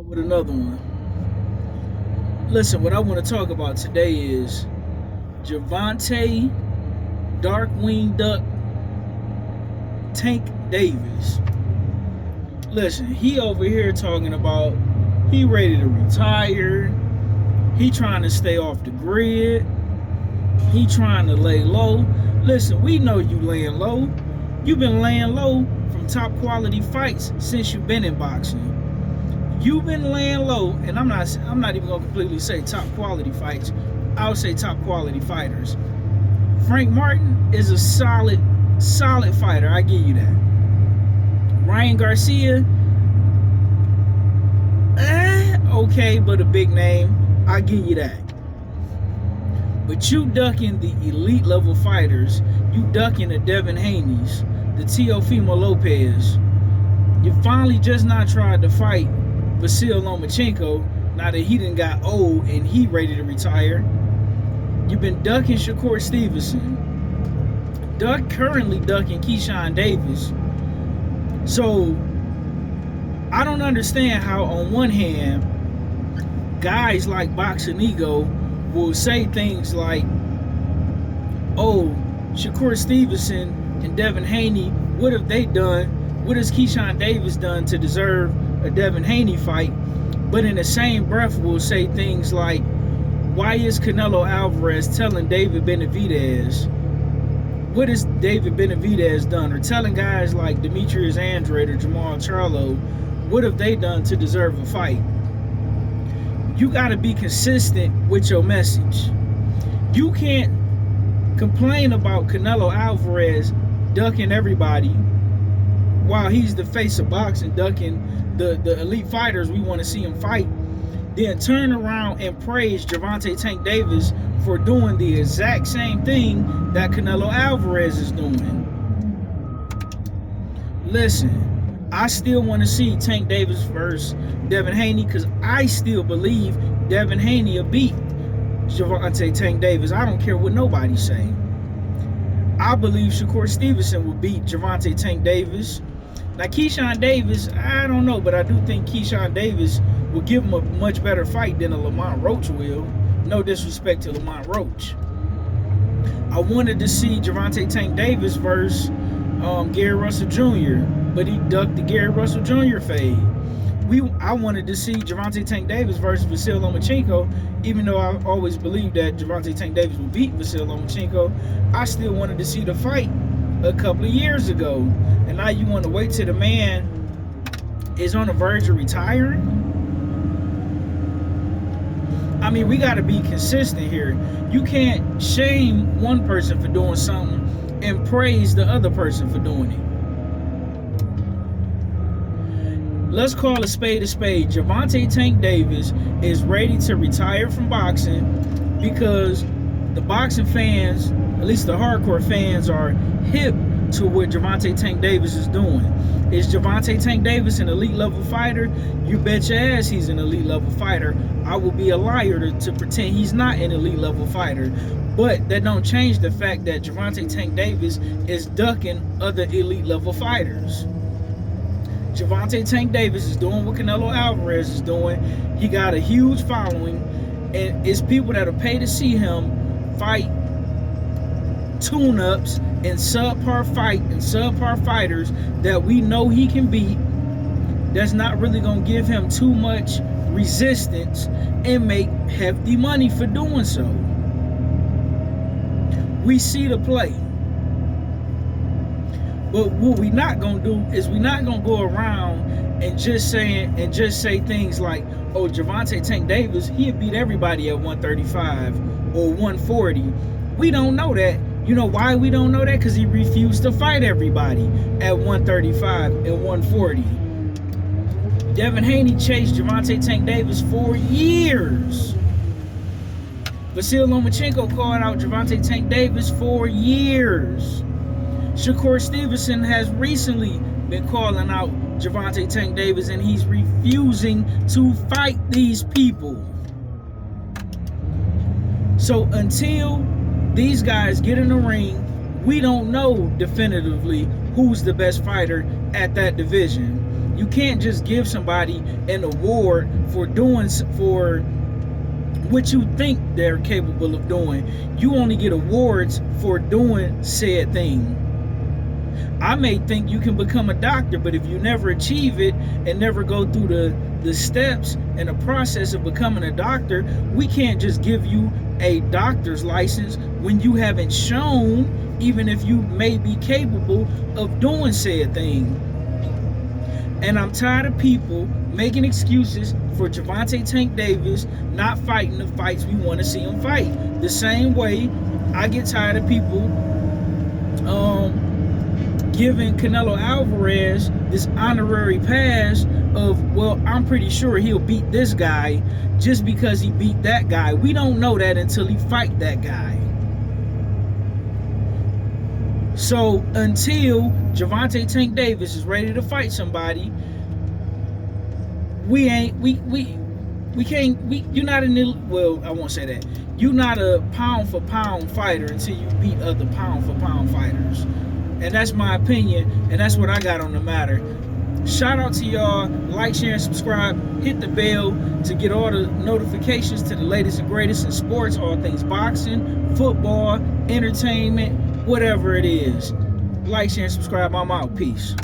with another one. Listen, what I want to talk about today is Gervonta Darkwing Duck Tank Davis. Listen, he over here talking about he ready to retire. He trying to stay off the grid. He trying to lay low. Listen, we know you laying low. You've been laying low from top quality fights since you've been in boxing. You've been laying low, and I'm not even gonna completely say top quality fights. I'll say top quality fighters. Frank Martin is a solid fighter. I give you that. Ryan Garcia, okay, but a big name. I give you that. But you ducking the elite level fighters. You ducking the Devin Haney's, the Teofimo Lopez. You finally just not tried to fight Vasil Lomachenko now that he done got old and he ready to retire. You've been ducking Shakur Stevenson. Currently ducking Keyshawn Davis. So I don't understand how on one hand guys like Boxing Ego will say things like, oh, Shakur Stevenson and Devin Haney, what have they done? What has Keyshawn Davis done to deserve a Devin Haney fight? But in the same breath will say things like, why is Canelo Alvarez telling David Benavidez? What has David Benavidez done? Or telling guys like Demetrius Andrade or Jamal Charlo, what have they done to deserve a fight? You got to be consistent with your message. You can't complain about Canelo Alvarez ducking everybody while he's the face of boxing, ducking the elite fighters we want to see him fight, then turn around and praise Gervonta Tank Davis for doing the exact same thing that Canelo Alvarez is doing. Listen, I still want to see Tank Davis versus Devin Haney because I still believe Devin Haney will beat Gervonta Tank Davis. I don't care what nobody say. I believe Shakur Stevenson will beat Gervonta Tank Davis. Now, Keyshawn Davis, I don't know, but I do think Keyshawn Davis will give him a much better fight than a Lamont Roach will. No disrespect to Lamont Roach. I wanted to see Gervonta Tank Davis versus Gary Russell Jr., but he ducked the Gary Russell Jr. fade. I wanted to see Gervonta Tank Davis versus Vasil Lomachenko, even though I always believed that Gervonta Tank Davis would beat Vasil Lomachenko. I still wanted to see the fight a couple of years ago, and now you want to wait till the man is on the verge of retiring? I mean, we got to be consistent here. You can't shame one person for doing something and praise the other person for doing it. Let's call a spade a spade. Gervonta Tank Davis is ready to retire from boxing because the boxing fans, at least the hardcore fans, are hip to what Gervonta Tank Davis is doing. Is Gervonta Tank Davis an elite level fighter? You bet your ass he's an elite level fighter. I will be a liar to pretend he's not an elite level fighter. But that don't change the fact that Gervonta Tank Davis is ducking other elite level fighters. Gervonta Tank Davis is doing what Canelo Alvarez is doing. He got a huge following, and it's people that'll pay to see him fight tune-ups and subpar fighters that we know he can beat. That's not really gonna give him too much resistance and make hefty money for doing so. We see the play. But what we not gonna do is we not gonna go around and just say things like, oh, Gervonta Tank Davis, he'll beat everybody at 135 or 140. We don't know that. You know why we don't know that? Because he refused to fight everybody at 135 and 140. Devin Haney chased Gervonta Tank Davis for years. Vasil Lomachenko called out Gervonta Tank Davis for years. Shakur Stevenson has recently been calling out Gervonta Tank Davis, and he's refusing to fight these people. So until these guys get in the ring, we don't know definitively who's the best fighter at that division. You can't just give somebody an award for doing for what you think they're capable of doing. You only get awards for doing said thing. I may think you can become a doctor, but if you never achieve it and never go through the steps and the process of becoming a doctor, we can't just give you a doctor's license when you haven't shown, even if you may be capable of doing said thing. And I'm tired of people making excuses for Gervonta Tank Davis not fighting the fights we want to see him fight. The same way I get tired of people giving Canelo Alvarez this honorary pass of, well, I'm pretty sure he'll beat this guy just because he beat that guy. We don't know that until he fight that guy. So until Gervonta Tank Davis is ready to fight somebody, you're not well, I won't say that. You're not a pound for pound fighter until you beat other pound for pound fighters. And that's my opinion, and that's what I got on the matter. Shout out to y'all. Like, share, and subscribe. Hit the bell to get all the notifications to the latest and greatest in sports, all things boxing, football, entertainment, whatever it is. Like, share, and subscribe. I'm out. Peace.